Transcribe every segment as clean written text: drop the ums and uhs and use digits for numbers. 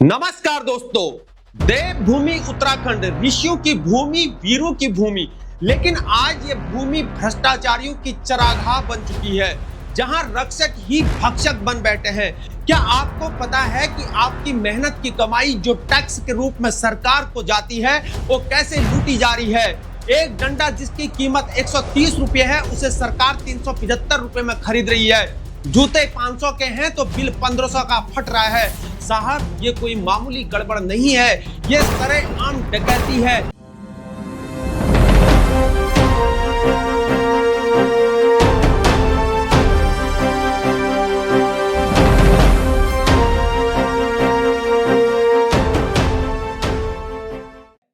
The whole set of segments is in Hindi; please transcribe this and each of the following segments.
नमस्कार दोस्तों, देवभूमि उत्तराखंड, ऋषियों की भूमि, वीरों की भूमि। लेकिन आज ये भूमि भ्रष्टाचारियों की चरागाह बन चुकी है, जहां रक्षक ही भक्षक बन बैठे हैं। क्या आपको पता है कि आपकी मेहनत की कमाई जो टैक्स के रूप में सरकार को जाती है, वो कैसे लूटी जा रही है? एक डंडा जिसकी कीमत 130 रुपये है, उसे सरकार 375 रुपये में खरीद रही है। जूते 500 के हैं तो बिल 1500 का फट रहा है। साहब, ये कोई मामूली गड़बड़ नहीं है, ये सरेआम डकैती है।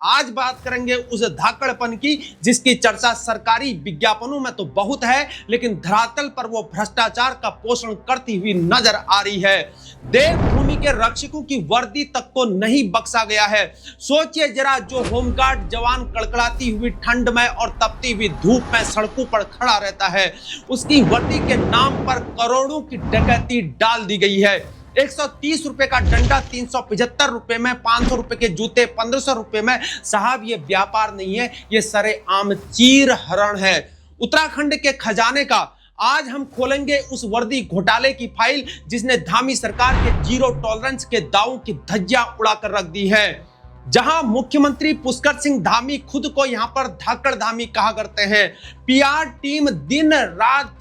आज बात करेंगे उस धाकड़पन की जिसकी चर्चा सरकारी विज्ञापनों में तो बहुत है, लेकिन धरातल पर वो भ्रष्टाचार का पोषण करती हुई नजर आ रही है। देवभूमि के रक्षकों की वर्दी तक को नहीं बख्शा गया है। सोचिए जरा, जो होमगार्ड जवान कड़कड़ाती हुई ठंड में और तपती हुई धूप में सड़कों पर खड़ा रहता है, उसकी वर्दी के नाम पर करोड़ों की डकैती डाल दी गई है। 130 रुपए का डंडा 375 रुपए में, 500 रुपए के जूते 1500 रुपए में। साहब, ये व्यापार नहीं है, ये सरेआम चीर हरण है उत्तराखंड के खजाने का। आज हम खोलेंगे उस वर्दी घोटाले की फाइल जिसने धामी सरकार के जीरो टॉलरेंस के दावों की धज्जियां उड़ाकर रख दी है। जहां मुख्यमंत्री पुष्कर सिंह धामी खुद को यहां पर धाकड़ धामी कहा करते हैं। पीआर टीम दिन रात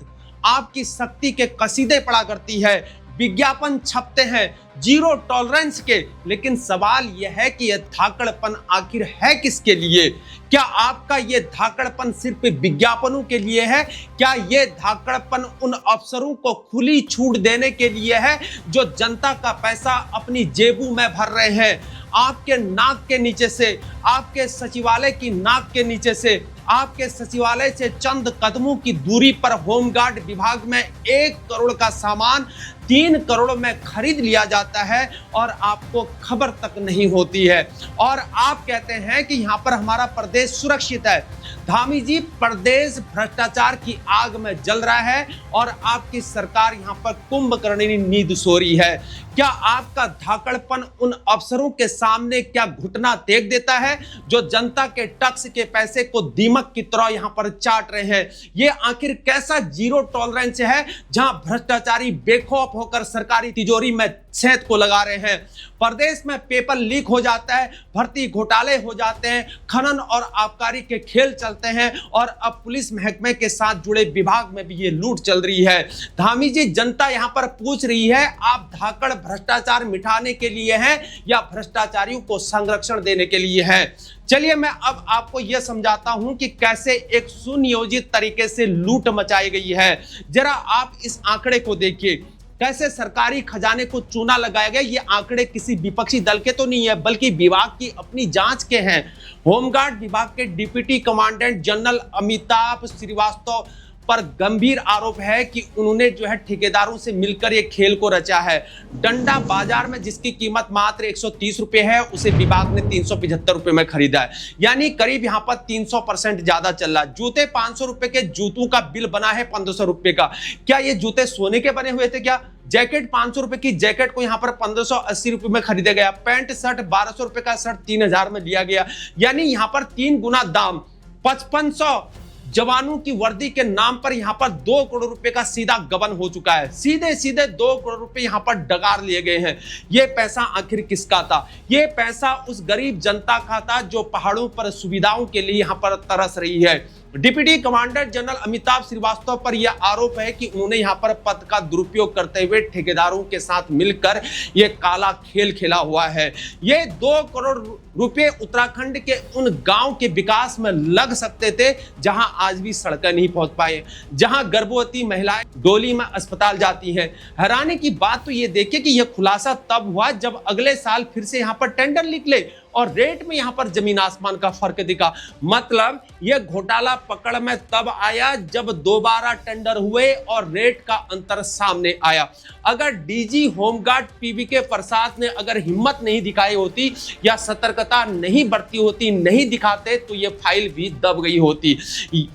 आपकी शक्ति के कसीदे पढ़ा करती है, विज्ञापन छपते हैं जीरो टॉलरेंस के। लेकिन सवाल यह है कि यह धाकड़पन आखिर है किसके लिए? क्या आपका यह धाकड़पन सिर्फ विज्ञापनों के लिए है? क्या यह धाकड़पन उन अफसरों को खुली छूट देने के लिए है जो जनता का पैसा अपनी जेबों में भर रहे हैं? आपके नाक के नीचे से, आपके सचिवालय की नाक के नीचे से, आपके सचिवालय से चंद कदमों की दूरी पर होमगार्ड विभाग में 1 करोड़ का सामान 3 करोड़ में खरीद लिया जाता है और आपको खबर तक नहीं होती है। और आप कहते हैं कि यहाँ पर हमारा प्रदेश सुरक्षित है। धामी जी, प्रदेश भ्रष्टाचार की आग में जल रहा है और आपकी सरकार यहाँ पर कुंभकर्णी नींद सो रही है। क्या आपका धाकड़पन उन अफसरों के सामने क्या घुटना टेक देता है जो जनता के टैक्स के पैसे को दीमक की तरह यहाँ पर चाट रहे हैं? ये आखिर कैसा जीरो टॉलरेंस है जहां भ्रष्टाचारी बेखौफ होकर सरकारी तिजोरी में सेंध को लगा रहे हैं? प्रदेश में पेपर लीक हो जाता है, भर्ती घोटाले हो जाते हैं, खनन और आबकारी के खेल चलते हैं और अब पुलिस महकमे के साथ जुड़े विभाग में भी ये लूट चल रही है। धामी जी, जनता यहां पर पूछ रही है, आप धाकड़ भ्रष्टाचार मिटाने के लिए हैं या भ्रष्टाचारियों को संरक्षण देने के लिए हैं? चलिए मैं अब आपको यह समझाता हूं कि कैसे एक सुनियोजित तरीके से लूट मचाई गई है। जरा आप इस आंकड़े को देखिए, कैसे सरकारी खजाने को चूना लगाया गया। ये आंकड़े किसी विपक्षी दल के तो नहीं है, बल्कि विभाग की अपनी जांच के हैं। होमगार्ड विभाग के deputy commandant general Amitabh Shrivastava पर गंभीर आरोप है कि उन्होंने जो है ठेकेदारों से मिलकर ये खेल को रचा है। डंडा बाजार में जिसकी कीमत मात्र 130 रुपए है, उसे विभाग ने 375 रुपए में खरीदा है, यानी करीब यहाँ पर 300% ज्यादा चल रहा है। जूते 500 रुपए के जूतों का बिल बना है 1500 रुपए का। क्या ये जूते सोने के बने हुए थे क्या? जैकेट 500 रुपए की जैकेट को यहाँ पर 1580 रुपए में खरीदा गया। पैंट शर्ट 1200 रुपए का शर्ट 3000 में लिया गया, यानी यहाँ पर 3 गुना दाम। 5500 जवानों की वर्दी के नाम पर यहाँ पर 2 करोड़ रुपए का सीधा गबन हो चुका है। सीधे सीधे 2 करोड़ रुपए यहाँ पर डकार लिए गए हैं। ये पैसा आखिर किसका था? ये पैसा उस गरीब जनता का था जो पहाड़ों पर सुविधाओं के लिए यहाँ पर तरस रही है। Deputy commander general Amitabh Shrivastava पर यह आरोप है कि उन्होंने यहां पर पद का दुरुपयोग करते हुए ठेकेदारों के साथ मिलकर यह काला खेल खेला हुआ है। ये 2 करोड़ रुपए उत्तराखंड के उन गांव के विकास में लग सकते थे जहां आज भी सड़कें नहीं पहुंच पाए, जहां गर्भवती महिलाएं डोली में अस्पताल जाती हैं। हैरानी की बात तो ये देखिए कि यह खुलासा तब हुआ जब अगले साल फिर से यहां पर टेंडर निकले और रेट में यहां पर जमीन आसमान का फर्क दिखा। मतलब यह घोटाला पकड़ में तब आया जब दोबारा टेंडर हुए और रेट का अंतर सामने आया। अगर डीजी होमगार्ड पीवीके प्रसाद ने अगर हिम्मत नहीं दिखाई होती या सतर्कता नहीं बरती होती, नहीं दिखाते, तो यह फाइल भी दब गई होती।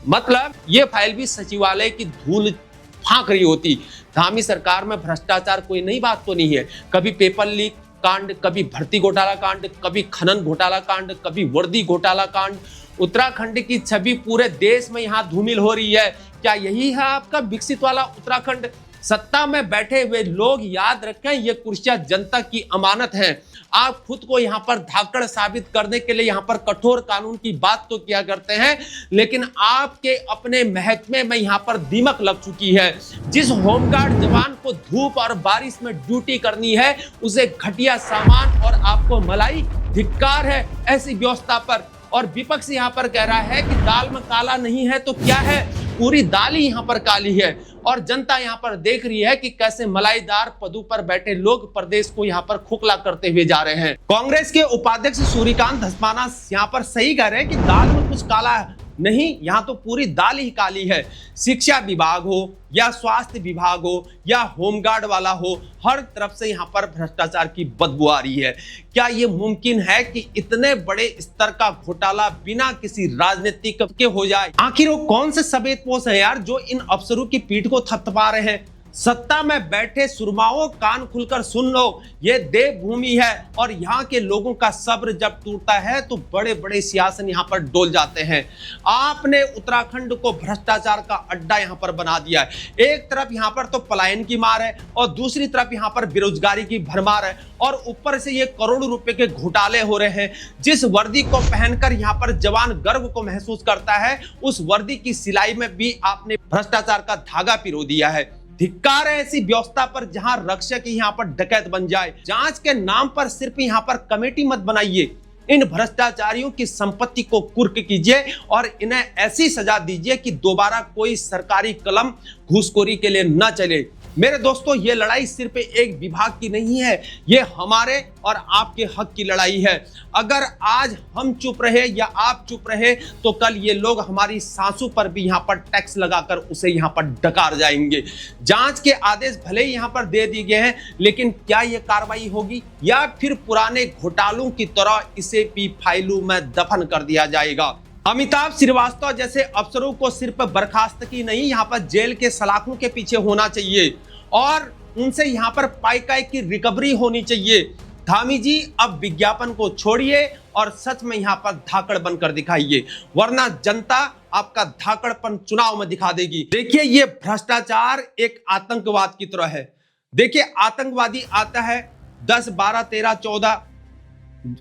मतलब यह फाइल भी सचिवालय की धूल फांक रही होती। धामी सरकार में भ्रष्टाचार कोई नई बात तो नहीं है। कभी पेपर लीक, कांड, कभी भर्ती घोटाला कांड, कभी खनन घोटाला कांड, कभी वर्दी घोटाला कांड। उत्तराखंड की छवि पूरे देश में यहाँ धूमिल हो रही है। क्या यही है आपका विकसित वाला उत्तराखंड? सत्ता में बैठे हुए लोग याद रखें, ये कुर्सियां जनता की अमानत हैं। आप खुद को यहाँ पर धाकड़ साबित करने के लिए यहाँ पर कठोर कानून की बात तो किया करते हैं, लेकिन आपके अपने महकमे में यहाँ पर दीमक लग चुकी है। जिस होमगार्ड जवान को धूप और बारिश में ड्यूटी करनी है, उसे घटिया सामान और आपको मलाई, धिक्कार है ऐसी व्यवस्था पर। और विपक्ष यहाँ पर कह रहा है कि दाल में काला नहीं है तो क्या है, पूरी दाल ही यहाँ पर काली है। और जनता यहाँ पर देख रही है कि कैसे मलाईदार पदों पर बैठे लोग प्रदेश को यहाँ पर खोखला करते हुए जा रहे हैं। कांग्रेस के उपाध्यक्ष सूर्यकांत धस्माना यहाँ पर सही कह रहे हैं कि दाल में कुछ काला नहीं, यहाँ तो पूरी दाल ही काली है। शिक्षा विभाग हो या स्वास्थ्य विभाग हो या होमगार्ड वाला हो, हर तरफ से यहाँ पर भ्रष्टाचार की बदबू आ रही है। क्या ये मुमकिन है कि इतने बड़े स्तर का घोटाला बिना किसी राजनीतिक के हो जाए? आखिर वो कौन से सफेदपोश है यार जो इन अफसरों की पीठ को थपथपा रहे हैं? सत्ता में बैठे सुरमाओं, कान खुलकर सुन लो, ये देवभूमि है और यहाँ के लोगों का सब्र जब टूटता है तो बड़े बड़े सियासन यहाँ पर डोल जाते हैं। आपने उत्तराखंड को भ्रष्टाचार का अड्डा यहाँ पर बना दिया है। एक तरफ यहाँ पर तो पलायन की मार है और दूसरी तरफ यहाँ पर बेरोजगारी की भरमार है और ऊपर से ये करोड़ों रुपए के घोटाले हो रहे हैं। जिस वर्दी को पहनकर यहाँ पर जवान गर्व को महसूस करता है, उस वर्दी की सिलाई में भी आपने भ्रष्टाचार का धागा पिरो दिया है। धिक्कार है ऐसी व्यवस्था पर जहां रक्षक यहाँ पर डकैत बन जाए। जांच के नाम पर सिर्फ यहाँ पर कमेटी मत बनाइए, इन भ्रष्टाचारियों की संपत्ति को कुर्क कीजिए और इन्हें ऐसी सजा दीजिए कि दोबारा कोई सरकारी कलम घूसखोरी के लिए न चले। मेरे दोस्तों, ये लड़ाई सिर्फ एक विभाग की नहीं है, ये हमारे और आपके हक की लड़ाई है। अगर आज हम चुप रहे या आप चुप रहे तो कल ये लोग हमारी सांसों पर भी यहाँ पर टैक्स लगाकर उसे यहाँ पर डकार जाएंगे। जांच के आदेश भले ही यहाँ पर दे दिए गए हैं, लेकिन क्या ये कार्रवाई होगी या फिर पुराने घोटालों की तरह इसे भी फाइलों में दफन कर दिया जाएगा? अमिताभ श्रीवास्तव जैसे अफसरों को सिर्फ बर्खास्तगी नहीं, यहाँ पर जेल के सलाखों के पीछे होना चाहिए और उनसे यहाँ पर पाइकाई की रिकवरी होनी चाहिए। धामी जी, अब विज्ञापन को छोड़िए और सच में यहाँ पर धाकड़ बनकर दिखाइए, वरना जनता आपका धाकड़पन चुनाव में दिखा देगी। देखिए, ये भ्रष्टाचार एक आतंकवाद की तरह है। देखिए, आतंकवादी आता है 10, 12, 13, 14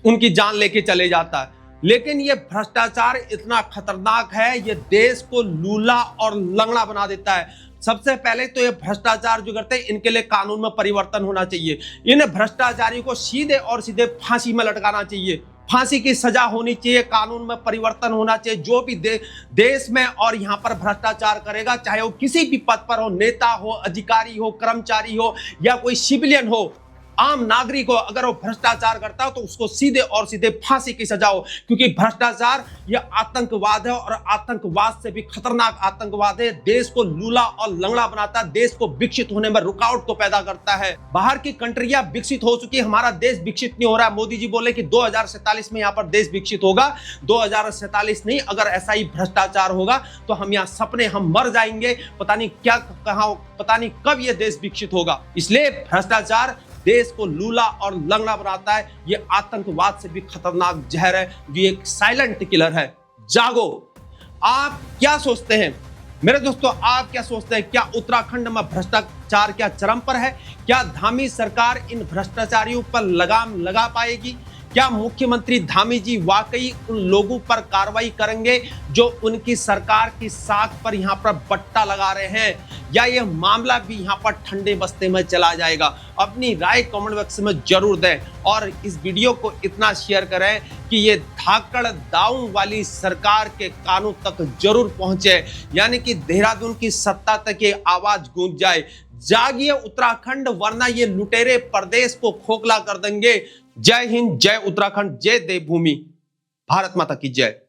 उनकी जान लेके चले जाता है, लेकिन ये भ्रष्टाचार इतना खतरनाक है, ये देश को लूला और लंगड़ा बना देता है। सबसे पहले तो ये भ्रष्टाचार जो करते हैं, इनके लिए कानून में परिवर्तन होना चाहिए। इन भ्रष्टाचारियों को सीधे और सीधे फांसी में लटकाना चाहिए, फांसी की सजा होनी चाहिए, कानून में परिवर्तन होना चाहिए। जो भी देश में और यहाँ पर भ्रष्टाचार करेगा, चाहे वो किसी भी पद पर हो, नेता हो, अधिकारी हो, कर्मचारी हो या कोई सिविलियन हो, आम नागरिक हो, अगर वो भ्रष्टाचार करता हो तो उसको सीधे और सीधे फांसी की सजा हो, क्योंकि भ्रष्टाचार ये आतंकवाद है और आतंकवाद से भी खतरनाक आतंकवाद है। देश को लूला और लंगड़ा बनाता है, देश को विकसित होने में रुकावट को पैदा करता है। बाहर की कंट्रियां विकसित हो चुकी है, हमारा देश विकसित नहीं हो रहा है। मोदी जी बोले कि 2047 में यहाँ पर देश विकसित होगा, 2047 नहीं, अगर ऐसा ही भ्रष्टाचार होगा तो हम यहाँ सपने हम मर जाएंगे। पता नहीं क्या कहा, पता नहीं कब ये देश विकसित होगा। इसलिए भ्रष्टाचार देश को लूला और लंगड़ा बनाता है। ये आतंकवाद से भी खतरनाक जहर है, ये एक साइलेंट किलर है। जागो। आप क्या सोचते हैं मेरे दोस्तों, आप क्या सोचते हैं? क्या उत्तराखंड में भ्रष्टाचार क्या चरम पर है? क्या धामी सरकार इन भ्रष्टाचारियों पर लगाम लगा पाएगी? क्या मुख्यमंत्री धामी जी वाकई उन लोगों पर कार्रवाई करेंगे जो उनकी सरकार की साख पर यहाँ पर बट्टा लगा रहे हैं, या ये मामला भी यहाँ पर ठंडे बस्ते में चला जाएगा? अपनी राय कमेंट बॉक्स में जरूर दें और इस वीडियो को इतना शेयर करें कि ये धाकड़ दाऊ वाली सरकार के कानों तक जरूर पहुंचे, यानी कि देहरादून की सत्ता तक ये आवाज गूंज जाए। जागिए उत्तराखंड, वरना ये लुटेरे प्रदेश को खोखला कर देंगे। जय हिंद, जय उत्तराखंड, जय देवभूमि, भारत माता की जय।